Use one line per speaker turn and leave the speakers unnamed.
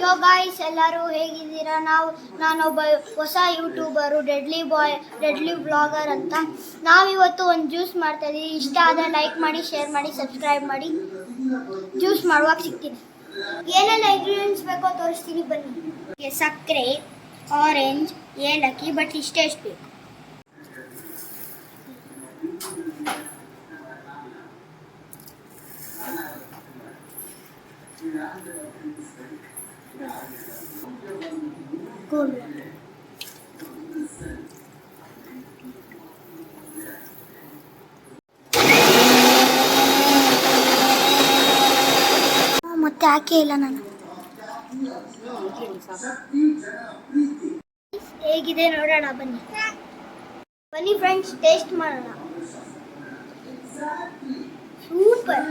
ಯೋ guys, ಎಲ್ಲರೂ ಹೇಗಿದ್ದೀರಾ? ನಾನೊಬ್ಬ ಹೊಸ ಯೂಟ್ಯೂಬರು, ಡೆಡ್ಲಿ ವ್ಲಾಗರ್ ಅಂತ. ನಾವಿವತ್ತು ಒಂದು ಜ್ಯೂಸ್ ಮಾಡ್ತಾ ಇದ್ದೀವಿ. ಇಷ್ಟ ಆದರೆ ಲೈಕ್ ಮಾಡಿ, ಶೇರ್ ಮಾಡಿ, ಸಬ್ಸ್ಕ್ರೈಬ್ ಮಾಡಿ. ಜ್ಯೂಸ್ ಮಾಡುವಾಗ ಸಿಗ್ತೀನಿ. ಏನೆಲ್ಲ ಇಂಗ್ರೀಡಿಯೆಂಟ್ಸ್ ಬೇಕೋ ತೋರಿಸ್ತೀನಿ ಬನ್ನಿ. ಸಕ್ಕರೆ, ಆರೆಂಜ್, ಏಲಕ್ಕಿ, ಬಟ್ ಇಷ್ಟೇ ಬೇಕು. ಮತ್ತೆ ಹಾಕೇ ಇಲ್ಲ ನಾನು. ಹೇಗಿದೆ ನೋಡೋಣ ಬನ್ನಿ ಫ್ರೆಂಡ್ಸ್, ಟೇಸ್ಟ್ ಮಾಡೋಣ. ಸೂಪರ್.